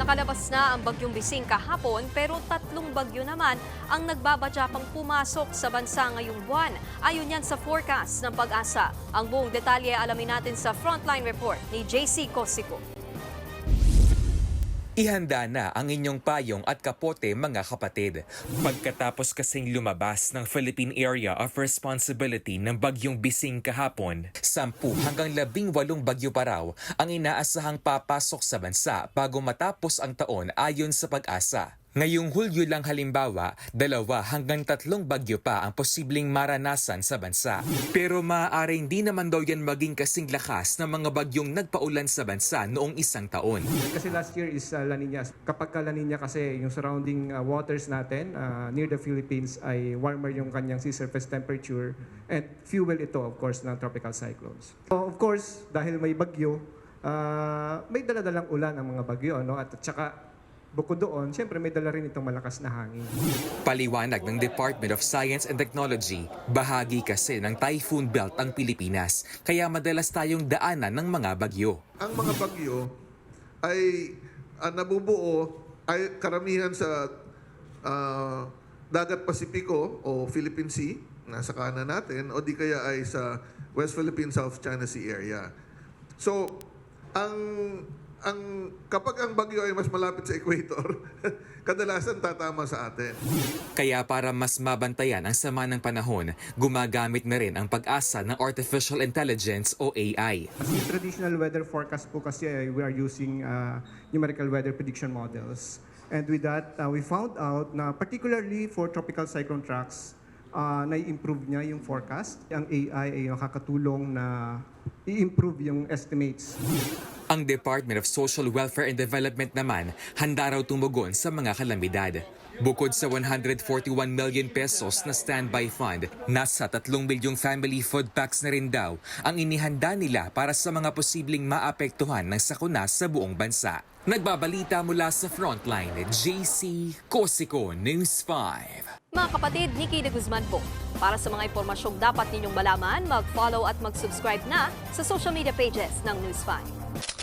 Nakalabas na ang bagyong Bising kahapon pero 3 bagyo naman ang nagbabadya pang pumasok sa bansa ngayong buwan. Ayon yan sa forecast ng Pag-asa. Ang buong detalye alamin natin sa Frontline Report ni JC Cosico. Ihanda na ang inyong payong at kapote mga kapatid. Pagkatapos kasing lumabas ng Philippine Area of Responsibility ng bagyong Bising kahapon, 10 hanggang 18 bagyo pa raw ang inaasahang papasok sa bansa bago matapos ang taon ayon sa Pag-asa. Ngayong Hulyo lang halimbawa, 2 hanggang 3 bagyo pa ang posibleng maranasan sa bansa. Pero maaaring di naman daw yan maging kasing lakas ng mga bagyong nagpaulan sa bansa noong isang taon. Kasi last year is La Nina. Kapag La Nina kasi yung surrounding waters natin near the Philippines ay warmer yung kanyang sea surface temperature and fuel ito of course ng tropical cyclones. So, of course, dahil may bagyo, may daladalang ulan ang mga bagyo, no? At saka bukod doon, siyempre may dala rin itong malakas na hangin. Paliwanag ng Department of Science and Technology, bahagi kasi ng typhoon belt ang Pilipinas, kaya madalas tayong daanan ng mga bagyo. Ang mga bagyo ay nabubuo ay karamihan sa Dagat Pasipiko o Philippine Sea, nasa kanan natin, o di kaya ay sa West Philippine South China Sea area. So, kapag ang bagyo ay mas malapit sa equator, kadalasan tatama sa atin. Kaya para mas mabantayan ang sama ng panahon, gumagamit na rin ang Pag-asa ng Artificial Intelligence o AI. Kasi traditional weather forecast po kasi we are using numerical weather prediction models. And with that, we found out na particularly for tropical cyclone tracks, na-improve niya yung forecast. Ang AI ay nakakatulong na i-improve yung estimates. Ang Department of Social Welfare and Development naman, handa raw tumugon sa mga kalamidad. Bukod sa 141 million pesos na standby fund, nasa 3 milyong family food packs na rin daw ang inihanda nila para sa mga posibleng maapektuhan ng sakuna sa buong bansa. Nagbabalita mula sa Frontline, JC Cosico, News 5. Mga kapatid, Nikki de Guzman po. Para sa mga impormasyong dapat ninyong malaman, mag-follow at mag-subscribe na sa social media pages ng News 5.